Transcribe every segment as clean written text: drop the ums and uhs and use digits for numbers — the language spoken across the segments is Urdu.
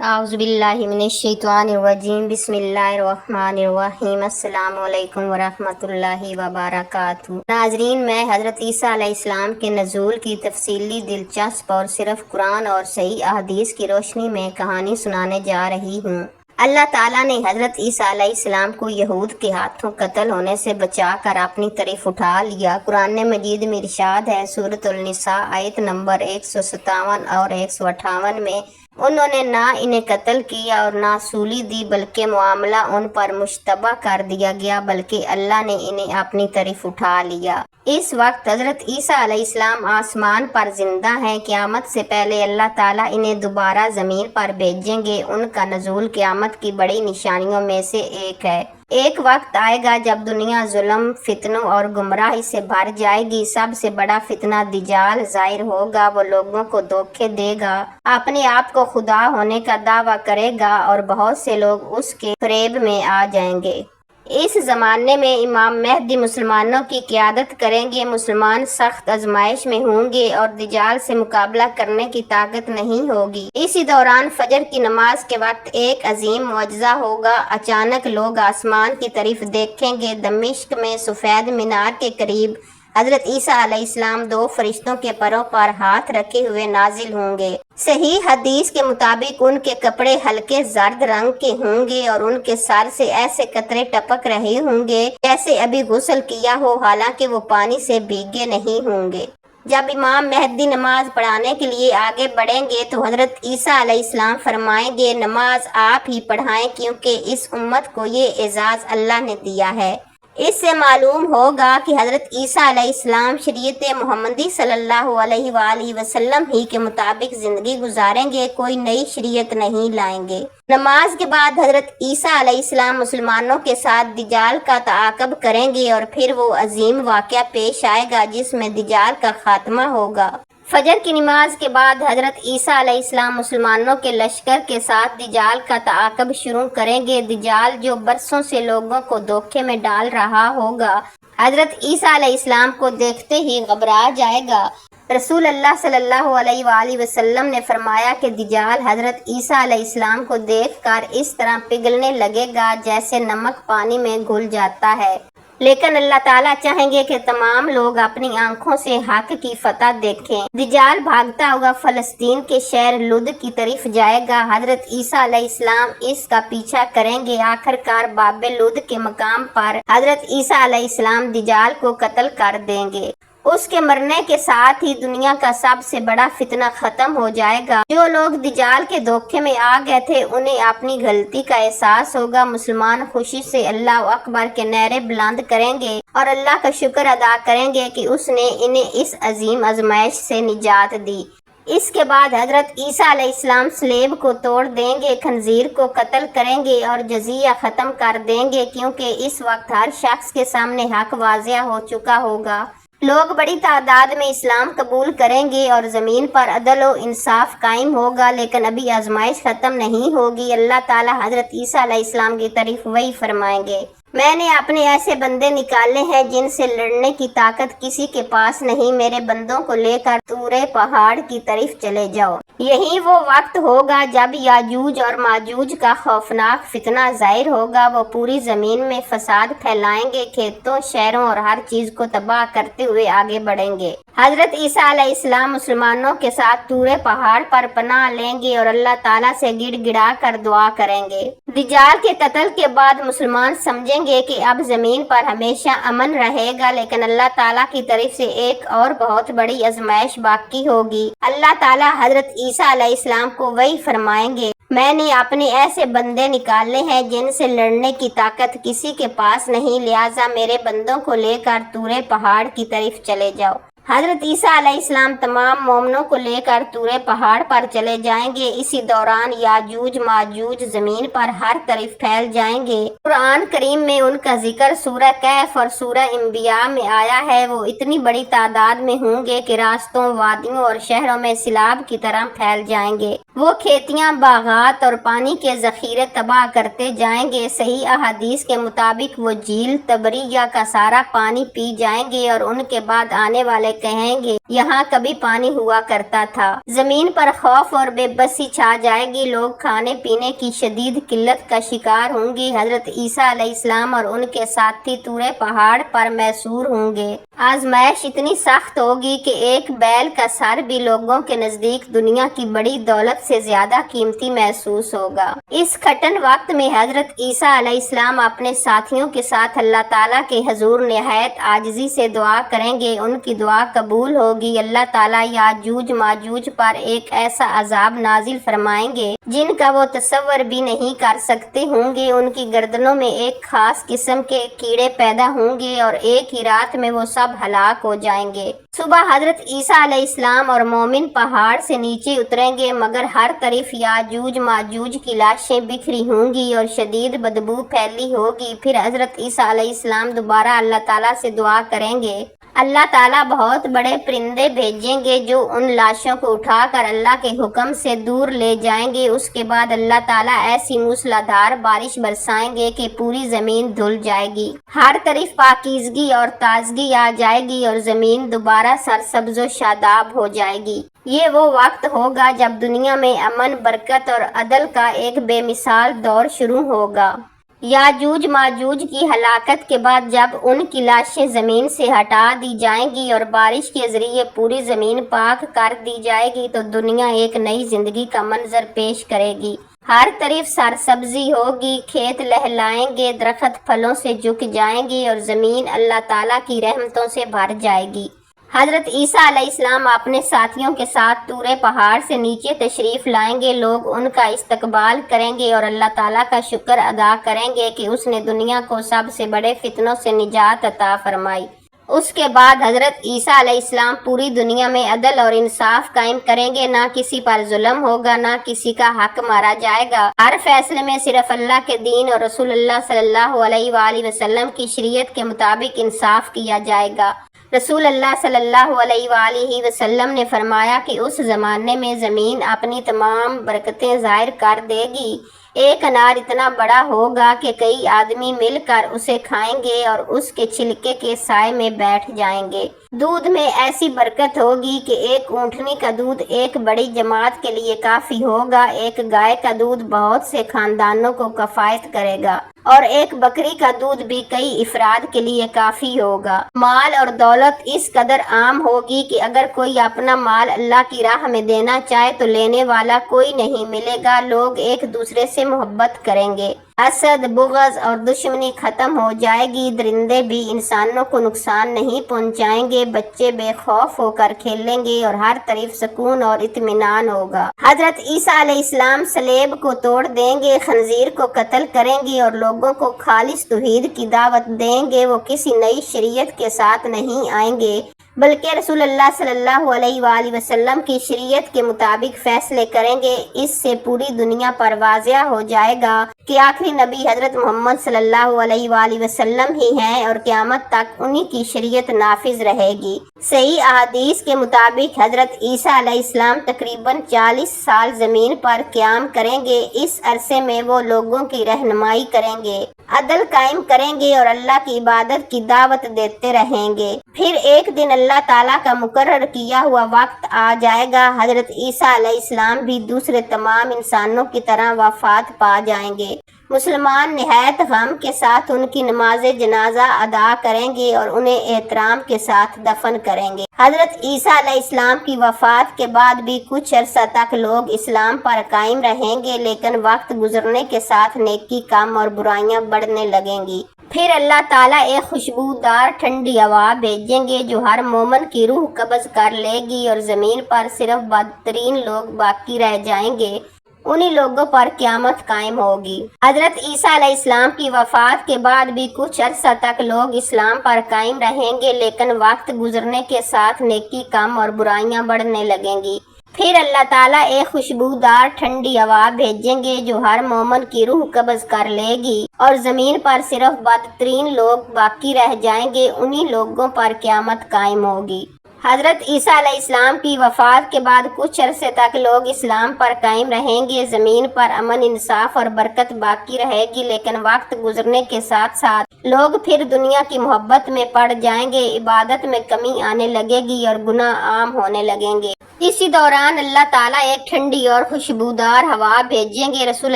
اعوذ باللہ من الشیطان الرجیم بسم اللہ الرحمن الرحیم السلام علیکم ورحمۃ اللہ وبرکاتہ۔ ناظرین، میں حضرت عیسیٰ علیہ السلام کے نزول کی تفصیلی، دلچسپ اور صرف قرآن اور صحیح احادیث کی روشنی میں کہانی سنانے جا رہی ہوں۔ اللہ تعالیٰ نے حضرت عیسیٰ علیہ السلام کو یہود کے ہاتھوں قتل ہونے سے بچا کر اپنی طرف اٹھا لیا۔ قرآن مجید میں ارشاد ہے، سورۃ النساء آیت نمبر 157 اور 158 میں، انہوں نے نہ انہیں قتل کیا اور نہ سولی دی، بلکہ معاملہ ان پر مشتبہ کر دیا گیا، بلکہ اللہ نے انہیں اپنی طرف اٹھا لیا۔ اس وقت حضرت عیسیٰ علیہ السلام آسمان پر زندہ ہیں۔ قیامت سے پہلے اللہ تعالیٰ انہیں دوبارہ زمین پر بھیجیں گے۔ ان کا نزول قیامت کی بڑی نشانیوں میں سے ایک ہے۔ ایک وقت آئے گا جب دنیا ظلم، فتنوں اور گمراہی سے بھر جائے گی۔ سب سے بڑا فتنہ دجال ظاہر ہوگا۔ وہ لوگوں کو دھوکے دے گا، اپنے آپ کو خدا ہونے کا دعویٰ کرے گا اور بہت سے لوگ اس کے فریب میں آ جائیں گے۔ اس زمانے میں امام مہدی مسلمانوں کی قیادت کریں گے۔ مسلمان سخت آزمائش میں ہوں گے اور دجال سے مقابلہ کرنے کی طاقت نہیں ہوگی۔ اسی دوران فجر کی نماز کے وقت ایک عظیم معجزہ ہوگا۔ اچانک لوگ آسمان کی طرف دیکھیں گے۔ دمشق میں سفید مینار کے قریب حضرت عیسیٰ علیہ السلام دو فرشتوں کے پروں پر ہاتھ رکھے ہوئے نازل ہوں گے۔ صحیح حدیث کے مطابق ان کے کپڑے ہلکے زرد رنگ کے ہوں گے اور ان کے سر سے ایسے قطرے ٹپک رہے ہوں گے جیسے ابھی غسل کیا ہو، حالانکہ وہ پانی سے بھیگے نہیں ہوں گے۔ جب امام مہدی نماز پڑھانے کے لیے آگے بڑھیں گے تو حضرت عیسیٰ علیہ السلام فرمائیں گے، نماز آپ ہی پڑھائیں، کیونکہ اس امت کو یہ اعزاز اللہ نے دیا ہے۔ اس سے معلوم ہوگا کہ حضرت عیسیٰ علیہ السلام شریعت محمدی صلی اللہ علیہ وآلہ وسلم ہی کے مطابق زندگی گزاریں گے، کوئی نئی شریعت نہیں لائیں گے۔ نماز کے بعد حضرت عیسیٰ علیہ السلام مسلمانوں کے ساتھ دجال کا تعاقب کریں گے اور پھر وہ عظیم واقعہ پیش آئے گا جس میں دجال کا خاتمہ ہوگا۔ فجر کی نماز کے بعد حضرت عیسیٰ علیہ السلام مسلمانوں کے لشکر کے ساتھ دجال کا تعاقب شروع کریں گے۔ دجال جو برسوں سے لوگوں کو دھوکے میں ڈال رہا ہوگا، حضرت عیسیٰ علیہ السلام کو دیکھتے ہی گھبرا جائے گا۔ رسول اللہ صلی اللہ علیہ وآلہ وسلم نے فرمایا کہ دجال حضرت عیسیٰ علیہ السلام کو دیکھ کر اس طرح پگھلنے لگے گا جیسے نمک پانی میں گھل جاتا ہے، لیکن اللہ تعالیٰ چاہیں گے کہ تمام لوگ اپنی آنکھوں سے حق کی فتح دیکھیں۔ دجال بھاگتا ہوا فلسطین کے شہر لد کی طرف جائے گا۔ حضرت عیسیٰ علیہ السلام اس کا پیچھا کریں گے۔ آخر کار باب لد کے مقام پر حضرت عیسیٰ علیہ السلام دجال کو قتل کر دیں گے۔ اس کے مرنے کے ساتھ ہی دنیا کا سب سے بڑا فتنہ ختم ہو جائے گا۔ جو لوگ دجال کے دھوکے میں آ گئے تھے انہیں اپنی غلطی کا احساس ہوگا۔ مسلمان خوشی سے اللہ اکبر کے نعرے بلند کریں گے اور اللہ کا شکر ادا کریں گے کہ اس نے انہیں اس عظیم آزمائش سے نجات دی۔ اس کے بعد حضرت عیسیٰ علیہ السلام صلیب کو توڑ دیں گے، خنزیر کو قتل کریں گے اور جزیہ ختم کر دیں گے، کیونکہ اس وقت ہر شخص کے سامنے حق واضح ہو چکا ہوگا۔ لوگ بڑی تعداد میں اسلام قبول کریں گے اور زمین پر عدل و انصاف قائم ہوگا، لیکن ابھی آزمائش ختم نہیں ہوگی۔ اللہ تعالیٰ حضرت عیسیٰ علیہ السلام کی طرف وہی فرمائیں گے، میں نے اپنے ایسے بندے نکالے ہیں جن سے لڑنے کی طاقت کسی کے پاس نہیں، میرے بندوں کو لے کر طور پہاڑ کی طرف چلے جاؤ۔ یہی وہ وقت ہوگا جب یاجوج اور ماجوج کا خوفناک فتنہ ظاہر ہوگا۔ وہ پوری زمین میں فساد پھیلائیں گے، کھیتوں، شہروں اور ہر چیز کو تباہ کرتے ہوئے آگے بڑھیں گے۔ حضرت عیسیٰ علیہ السلام مسلمانوں کے ساتھ طور پہاڑ پر پناہ لیں گے اور اللہ تعالیٰ سے گڑ گڑا کر دعا کریں گے۔ دجال کے قتل کے بعد مسلمان سمجھیں گے کہ اب زمین پر ہمیشہ امن رہے گا، لیکن اللہ تعالیٰ کی طرف سے ایک اور بہت بڑی آزمائش باقی ہوگی۔ اللہ تعالیٰ حضرت عیسیٰ علیہ السلام کو وہی فرمائیں گے، میں نے اپنے ایسے بندے نکالے ہیں جن سے لڑنے کی طاقت کسی کے پاس نہیں، لہٰذا میرے بندوں کو لے کر طور پہاڑ کی طرف چلے جاؤ۔ حضرت عیسیٰ علیہ السلام تمام مومنوں کو لے کر طور پہاڑ پر چلے جائیں گے۔ اسی دوران یاجوج ماجوج زمین پر ہر طرف پھیل جائیں گے۔ قرآن کریم میں ان کا ذکر سورہ کہف اور سورہ انبیاء میں آیا ہے۔ وہ اتنی بڑی تعداد میں ہوں گے کہ راستوں، وادیوں اور شہروں میں سیلاب کی طرح پھیل جائیں گے۔ وہ کھیتیاں، باغات اور پانی کے ذخیرے تباہ کرتے جائیں گے۔ صحیح احادیث کے مطابق وہ جھیل تبریہ کا سارا پانی پی جائیں گے اور ان کے بعد آنے والے کہیں گے یہاں کبھی پانی ہوا کرتا تھا۔ زمین پر خوف اور بے بسی چھا جائے گی، لوگ کھانے پینے کی شدید قلت کا شکار ہوں گے۔ حضرت عیسیٰ علیہ السلام اور ان کے ساتھی طور پہاڑ پر محصور ہوں گے۔ آزمائش اتنی سخت ہوگی کہ ایک بیل کا سر بھی لوگوں کے نزدیک دنیا کی بڑی دولت سے زیادہ قیمتی محسوس ہوگا۔ اس کٹھن وقت میں حضرت عیسیٰ علیہ السلام اپنے ساتھیوں کے ساتھ اللہ تعالیٰ کے حضور نہایت عاجزی سے دعا کریں گے۔ ان کی دعا قبول ہوگی۔ اللہ تعالیٰ یاجوج ماجوج پر ایک ایسا عذاب نازل فرمائیں گے جن کا وہ تصور بھی نہیں کر سکتے ہوں گے۔ ان کی گردنوں میں ایک خاص قسم کے کیڑے پیدا ہوں گے اور ایک ہی رات میں وہ سب ہلاک ہو جائیں گے۔ صبح حضرت عیسیٰ علیہ السلام اور مومن پہاڑ سے نیچے اتریں گے، مگر ہر طرف یاجوج ماجوج کی لاشیں بکھری ہوں گی اور شدید بدبو پھیلی ہوگی۔ پھر حضرت عیسیٰ علیہ السلام دوبارہ اللہ تعالیٰ سے دعا کریں گے۔ اللہ تعالیٰ بہت بڑے پرندے بھیجیں گے جو ان لاشوں کو اٹھا کر اللہ کے حکم سے دور لے جائیں گے۔ اس کے بعد اللہ تعالیٰ ایسی موسلادھار بارش برسائیں گے کہ پوری زمین دھل جائے گی، ہر طرف پاکیزگی اور تازگی آ جائے گی اور زمین دوبارہ سرسبز و شاداب ہو جائے گی۔ یہ وہ وقت ہوگا جب دنیا میں امن، برکت اور عدل کا ایک بے مثال دور شروع ہوگا۔ یاجوج ماجوج کی ہلاکت کے بعد جب ان کی لاشیں زمین سے ہٹا دی جائیں گی اور بارش کے ذریعے پوری زمین پاک کر دی جائے گی تو دنیا ایک نئی زندگی کا منظر پیش کرے گی۔ ہر طرف سرسبزی ہوگی، کھیت لہلائیں گے، درخت پھلوں سے جھک جائیں گے اور زمین اللہ تعالیٰ کی رحمتوں سے بھر جائے گی۔ حضرت عیسیٰ علیہ السلام اپنے ساتھیوں کے ساتھ طور پہاڑ سے نیچے تشریف لائیں گے۔ لوگ ان کا استقبال کریں گے اور اللہ تعالیٰ کا شکر ادا کریں گے کہ اس نے دنیا کو سب سے بڑے فتنوں سے نجات عطا فرمائی۔ اس کے بعد حضرت عیسیٰ علیہ السلام پوری دنیا میں عدل اور انصاف قائم کریں گے، نہ کسی پر ظلم ہوگا، نہ کسی کا حق مارا جائے گا۔ ہر فیصلے میں صرف اللہ کے دین اور رسول اللہ صلی اللہ علیہ وآلہ وسلم کی شریعت کے مطابق انصاف کیا جائے گا۔ رسول اللہ صلی اللہ علیہ وآلہ وسلم نے فرمایا کہ اس زمانے میں زمین اپنی تمام برکتیں ظاہر کر دے گی۔ ایک انار اتنا بڑا ہوگا کہ کئی آدمی مل کر اسے کھائیں گے اور اس کے چھلکے کے سائے میں بیٹھ جائیں گے۔ دودھ میں ایسی برکت ہوگی کہ ایک اونٹنی کا دودھ ایک بڑی جماعت کے لیے کافی ہوگا، ایک گائے کا دودھ بہت سے خاندانوں کو کفایت کرے گا اور ایک بکری کا دودھ بھی کئی افراد کے لیے کافی ہوگا۔ مال اور دولت اس قدر عام ہوگی کہ اگر کوئی اپنا مال اللہ کی راہ میں دینا چاہے تو لینے والا کوئی نہیں ملے گا۔ لوگ ایک دوسرے سے محبت کریں گے، حسد، بغض اور دشمنی ختم ہو جائے گی۔ درندے بھی انسانوں کو نقصان نہیں پہنچائیں گے، بچے بے خوف ہو کر کھیلیں گے اور ہر طرف سکون اور اطمینان ہوگا۔ حضرت عیسیٰ علیہ السلام صلیب کو توڑ دیں گے، خنزیر کو قتل کریں گے اور لوگوں کو خالص توحید کی دعوت دیں گے۔ وہ کسی نئی شریعت کے ساتھ نہیں آئیں گے بلکہ رسول اللہ صلی اللہ علیہ وآلہ وسلم کی شریعت کے مطابق فیصلے کریں گے۔ اس سے پوری دنیا پر واضح ہو جائے گا کہ آخری نبی حضرت محمد صلی اللہ علیہ وآلہ وسلم ہی ہیں اور قیامت تک انہی کی شریعت نافذ رہے گی۔ صحیح احادیث کے مطابق حضرت عیسیٰ علیہ السلام تقریباً 40 سال زمین پر قیام کریں گے۔ اس عرصے میں وہ لوگوں کی رہنمائی کریں گے، عدل قائم کریں گے اور اللہ کی عبادت کی دعوت دیتے رہیں گے۔ پھر ایک دن اللہ تعالیٰ کا مقرر کیا ہوا وقت آ جائے گا، حضرت عیسیٰ علیہ السلام بھی دوسرے تمام انسانوں کی طرح وفات پا جائیں گے۔ مسلمان نہایت غم کے ساتھ ان کی نماز جنازہ ادا کریں گے اور انہیں احترام کے ساتھ دفن کریں گے۔ حضرت عیسیٰ علیہ السلام کی وفات کے بعد بھی کچھ عرصہ تک لوگ اسلام پر قائم رہیں گے، لیکن وقت گزرنے کے ساتھ نیکی کم اور برائیاں بڑھنے لگیں گی۔ پھر اللہ تعالیٰ ایک خوشبودار ٹھنڈی ہوا بھیجیں گے جو ہر مومن کی روح قبض کر لے گی اور زمین پر صرف بدترین لوگ باقی رہ جائیں گے، انہی لوگوں پر قیامت قائم ہوگی۔ حضرت عیسیٰ علیہ السلام کی وفات کے بعد بھی کچھ عرصہ تک لوگ اسلام پر قائم رہیں گے، لیکن وقت گزرنے کے ساتھ نیکی کم اور برائیاں بڑھنے لگیں گی۔ پھر اللہ تعالیٰ ایک خوشبودار ٹھنڈی ہوا بھیجیں گے جو ہر مومن کی روح قبض کر لے گی اور زمین پر صرف بدترین لوگ باقی رہ جائیں گے، انہی لوگوں پر قیامت قائم ہوگی۔ حضرت عیسیٰ علیہ السلام کی وفات کے بعد کچھ عرصے تک لوگ اسلام پر قائم رہیں گے، زمین پر امن، انصاف اور برکت باقی رہے گی، لیکن وقت گزرنے کے ساتھ ساتھ لوگ پھر دنیا کی محبت میں پڑ جائیں گے، عبادت میں کمی آنے لگے گی اور گناہ عام ہونے لگیں گے۔ اسی دوران اللہ تعالیٰ ایک ٹھنڈی اور خوشبودار ہوا بھیجیں گے۔ رسول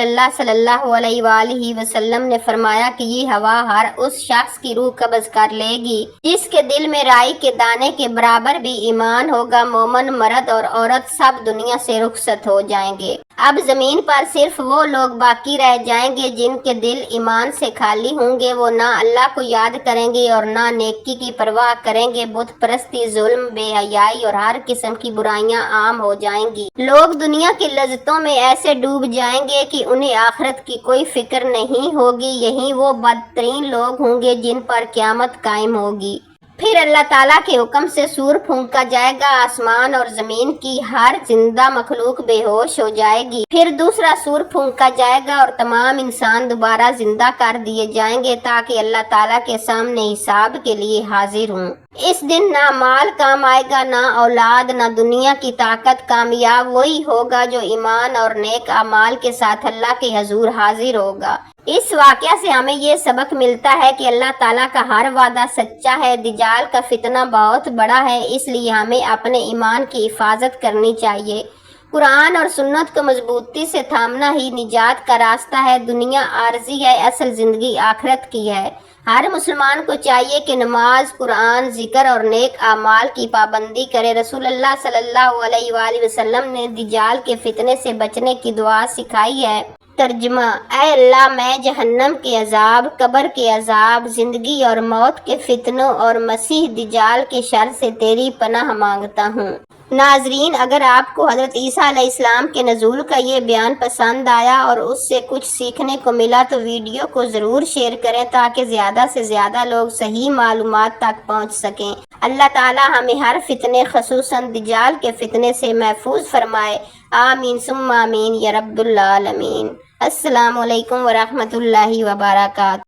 اللہ صلی اللہ علیہ وآلہ وسلم نے فرمایا کہ یہ ہوا ہر اس شخص کی روح قبض کر لے گی جس کے دل میں رائی کے دانے کے برابر بھی ایمان ہوگا۔ مومن مرد اور عورت سب دنیا سے رخصت ہو جائیں گے۔ اب زمین پر صرف وہ لوگ باقی رہ جائیں گے جن کے دل ایمان سے خالی ہوں گے۔ وہ نہ اللہ کو یاد کریں گے اور نہ نیکی کی پرواہ کریں گے۔ بت پرستی، ظلم، بے حیائی اور ہر قسم کی برائیاں عام ہو جائیں گی۔ لوگ دنیا کی لذتوں میں ایسے ڈوب جائیں گے کہ انہیں آخرت کی کوئی فکر نہیں ہوگی۔ یہی وہ بدترین لوگ ہوں گے جن پر قیامت قائم ہوگی۔ پھر اللہ تعالیٰ کے حکم سے سور پھونکا جائے گا، آسمان اور زمین کی ہر زندہ مخلوق بے ہوش ہو جائے گی۔ پھر دوسرا سور پھونکا جائے گا اور تمام انسان دوبارہ زندہ کر دیے جائیں گے تاکہ اللہ تعالیٰ کے سامنے حساب کے لیے حاضر ہوں۔ اس دن نہ مال کام آئے گا، نہ اولاد، نہ دنیا کی طاقت۔ کامیاب وہی ہوگا جو ایمان اور نیک اعمال کے ساتھ اللہ کے حضور حاضر ہوگا۔ اس واقعہ سے ہمیں یہ سبق ملتا ہے کہ اللہ تعالیٰ کا ہر وعدہ سچا ہے۔ دجال کا فتنہ بہت بڑا ہے، اس لیے ہمیں اپنے ایمان کی حفاظت کرنی چاہیے۔ قرآن اور سنت کو مضبوطی سے تھامنا ہی نجات کا راستہ ہے۔ دنیا عارضی ہے، اصل زندگی آخرت کی ہے۔ ہر مسلمان کو چاہیے کہ نماز، قرآن، ذکر اور نیک اعمال کی پابندی کرے۔ رسول اللہ صلی اللہ علیہ وآلہ وسلم نے دجال کے فتنے سے بچنے کی دعا سکھائی ہے۔ ترجمہ: اے اللہ، میں جہنم کے عذاب، قبر کے عذاب، زندگی اور موت کے فتنوں اور مسیح دجال کے شر سے تیری پناہ مانگتا ہوں۔ ناظرین، اگر آپ کو حضرت عیسیٰ علیہ السلام کے نزول کا یہ بیان پسند آیا اور اس سے کچھ سیکھنے کو ملا تو ویڈیو کو ضرور شیئر کریں تاکہ زیادہ سے زیادہ لوگ صحیح معلومات تک پہنچ سکیں۔ اللہ تعالی ہمیں ہر فتنے خصوصاً دجال کے فتنے سے محفوظ فرمائے۔ آمین ثم آمین یا رب العالمین۔ السلام علیکم ورحمۃ اللہ وبرکاتہ۔